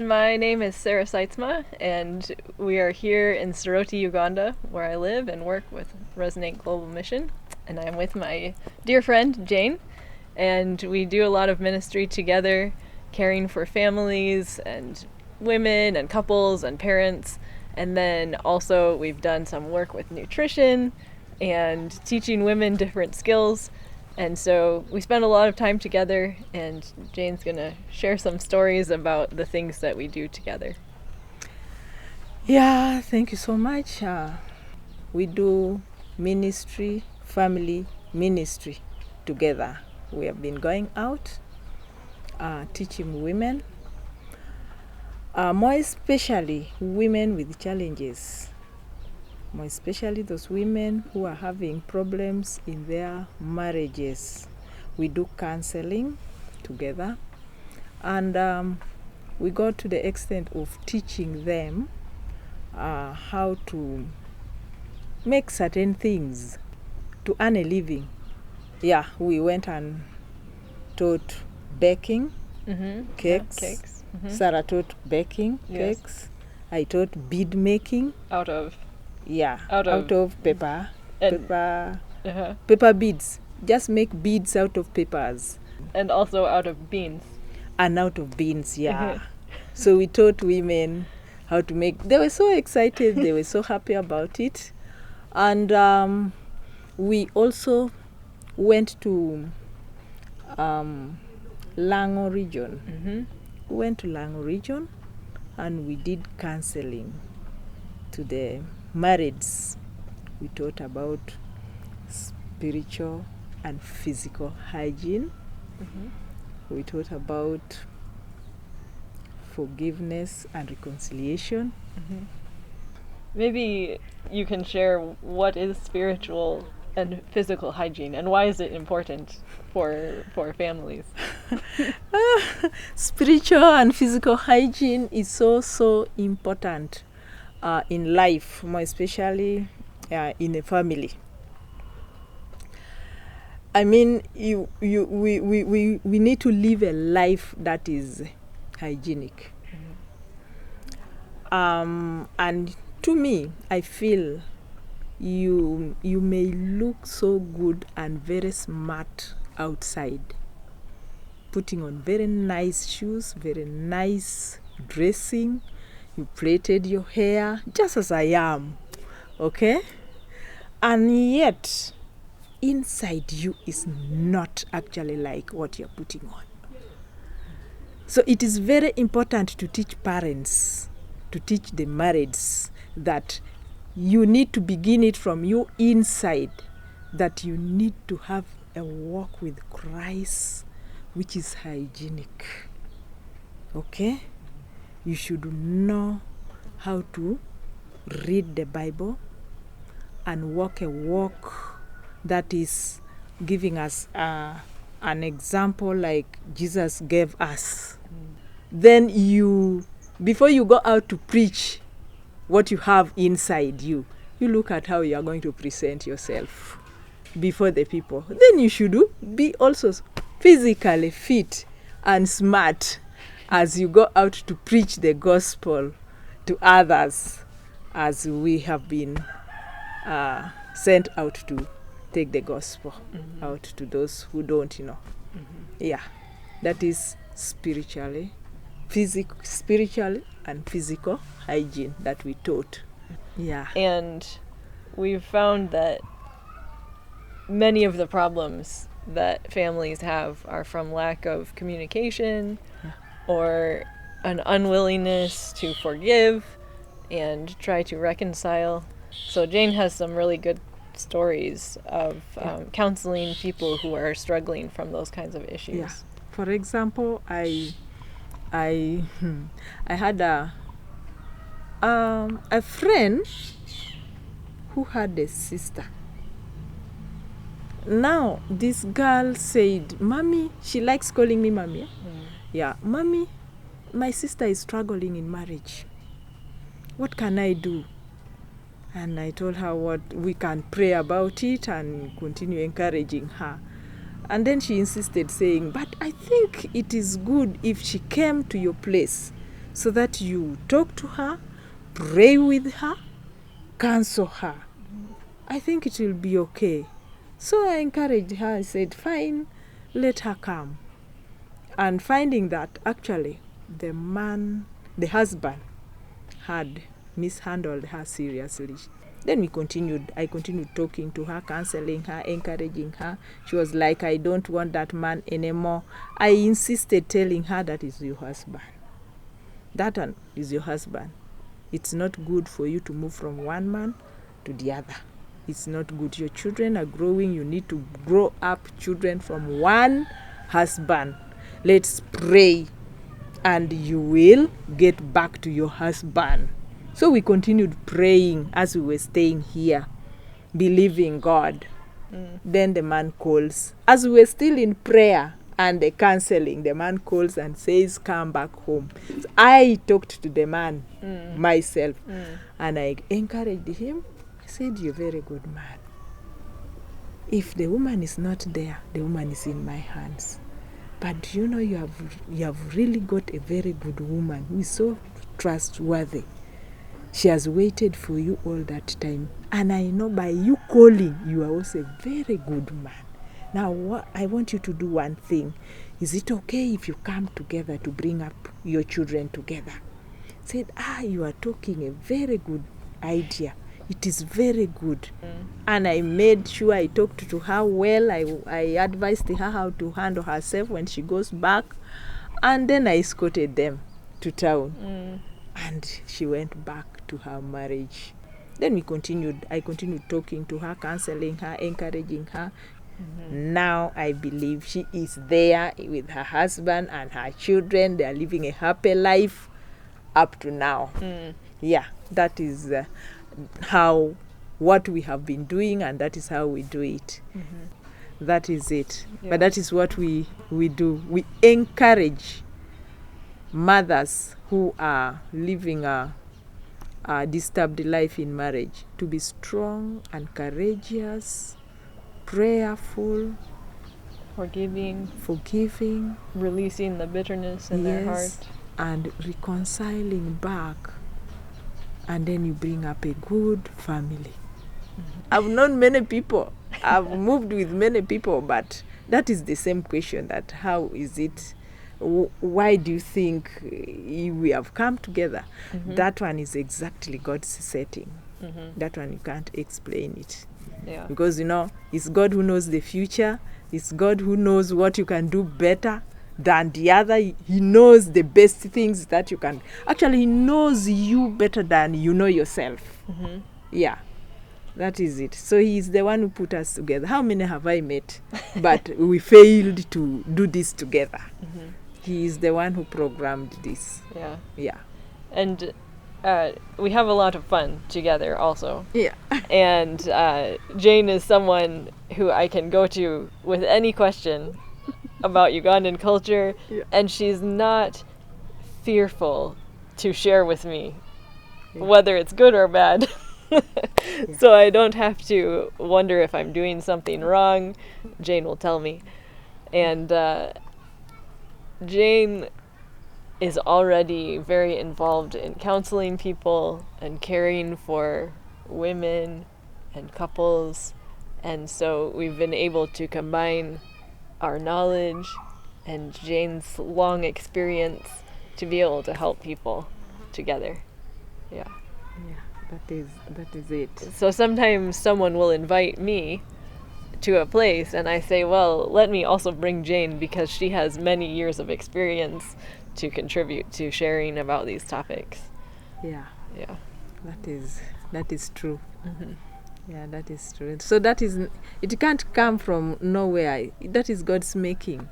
my name is Sara and we are here in Soroti, Uganda, where I live and work with Resonate Global Mission. And I'm with my dear friend, Jane, and we do a lot of ministry together, caring for families and women and couples and parents. And then also we've done some work with nutrition and teaching women different skills. And so we spend a lot of time together, and Jane's going to share some stories about the things that we do together. Yeah, thank you so much. We do ministry, family ministry together. We have been going out, teaching women, more especially women with challenges. More especially those women who are having problems in their marriages. We do counseling together, and we go to the extent of teaching them how to make certain things to earn a living. Yeah, we went and taught baking, cakes. Yeah, cakes. Sara taught baking, Yes. cakes. I taught bead making. Out of Paper. And- Paper beads. Just make beads out of papers. And also out of beans. And out of beans, yeah. So we taught women how to make. They were so excited. They were so happy about it. And we also went to Lango region. We went to Lango region and we did counseling to the marrieds. We taught about spiritual and physical hygiene. We taught about forgiveness and reconciliation. Maybe you can share what is spiritual and physical hygiene, and why is it important for families? Spiritual and physical hygiene is so important in life, more especially in a family. I mean, we need to live a life that is hygienic. And to me, I feel you may look so good and very smart outside, putting on very nice shoes, very nice dressing. You plaited your hair, just as I am, okay? And yet, inside you is not actually like what you're putting on. So it is very important to teach parents, to teach the marrieds, that you need to begin it from you inside, that you need to have a walk with Christ which is hygienic. Okay? You should know how to read the Bible and walk a walk that is giving us an example like Jesus gave us. Then before you go out to preach what you have inside you, you look at how you are going to present yourself before the people. Then you should be also physically fit and smart as you go out to preach the gospel to others, as we have been sent out to take the gospel out to those who don't know. Yeah, that is spiritual and physical hygiene that we taught. Yeah. And we've found that many of the problems that families have are from lack of communication or an unwillingness to forgive and try to reconcile. So Jane has some really good stories of counseling people who are struggling from those kinds of issues. Yeah. For example, I had a friend who had a sister. Now this girl said, "Mommy," she likes calling me mommy. Yeah, "Mommy, my sister is struggling in marriage. What can I do?" And I told her what we can pray about it and continue encouraging her. And then she insisted, saying, "But I think it is good if she came to your place so that you talk to her, pray with her, counsel her. I think it will be okay. So I encouraged her. I said, fine, let her come. And finding that actually the husband had mishandled her seriously. Then I continued talking to her, counseling her, encouraging her. She was like, I don't want that man anymore. I insisted telling her, that is your husband. That one is your husband. It's not good for you to move from one man to the other. It's not good. Your children are growing. You need to grow up children from one husband. Let's pray and you will get back to your husband. So we continued praying as we were staying here, believing God. Then the man calls. As we were still in prayer and the counseling, the man calls and says, come back home. So I talked to the man myself and I encouraged him. I said, you're a very good man. If the woman is not there, the woman is in my hands. But you have really got a very good woman who is so trustworthy. She has waited for you all that time. And I know by you calling, you are also a very good man. Now, I want you to do one thing. Is it okay if you come together to bring up your children together? Said, you are talking a very good idea. It is very good. And I made sure I talked to her well. I advised her how to handle herself when she goes back. And then I escorted them to town. And she went back to her marriage. Then I continued talking to her, counseling her, encouraging her. Now I believe she is there with her husband and her children. They are living a happy life up to now. Yeah, that is what we have been doing, and that is how we do it. That is it. Yeah. But that is what we do. We encourage mothers who are living a disturbed life in marriage to be strong and courageous, prayerful, Forgiving, releasing the bitterness in their heart. And reconciling back. And then you bring up a good family. I've known many people. I've moved with many people, but that is the same question, that how is it? Why do you think we have come together? That one is exactly God's setting. That one you can't explain it. Yeah. Because, it's God who knows the future. It's God who knows what you can do better than the other. He knows the best things that you can. Actually, he knows you better than you know yourself. Yeah, that is it. So he is the one who put us together. How many have I met? But we failed to do this together. He is the one who programmed this. Yeah. Yeah. And we have a lot of fun together also. Yeah. And Jane is someone who I can go to with any question about Ugandan culture, and she's not fearful to share with me whether it's good or bad. So I don't have to wonder if I'm doing something wrong. Jane will tell me. And Jane is already very involved in counseling people and caring for women and couples, and so we've been able to combine our knowledge and Jane's long experience to be able to help people together. Yeah. That is it. So sometimes someone will invite me to a place and I say, well, let me also bring Jane because she has many years of experience to contribute to sharing about these topics. Yeah. Yeah. That is true. Yeah, that is true. So it can't come from nowhere. That is God's making.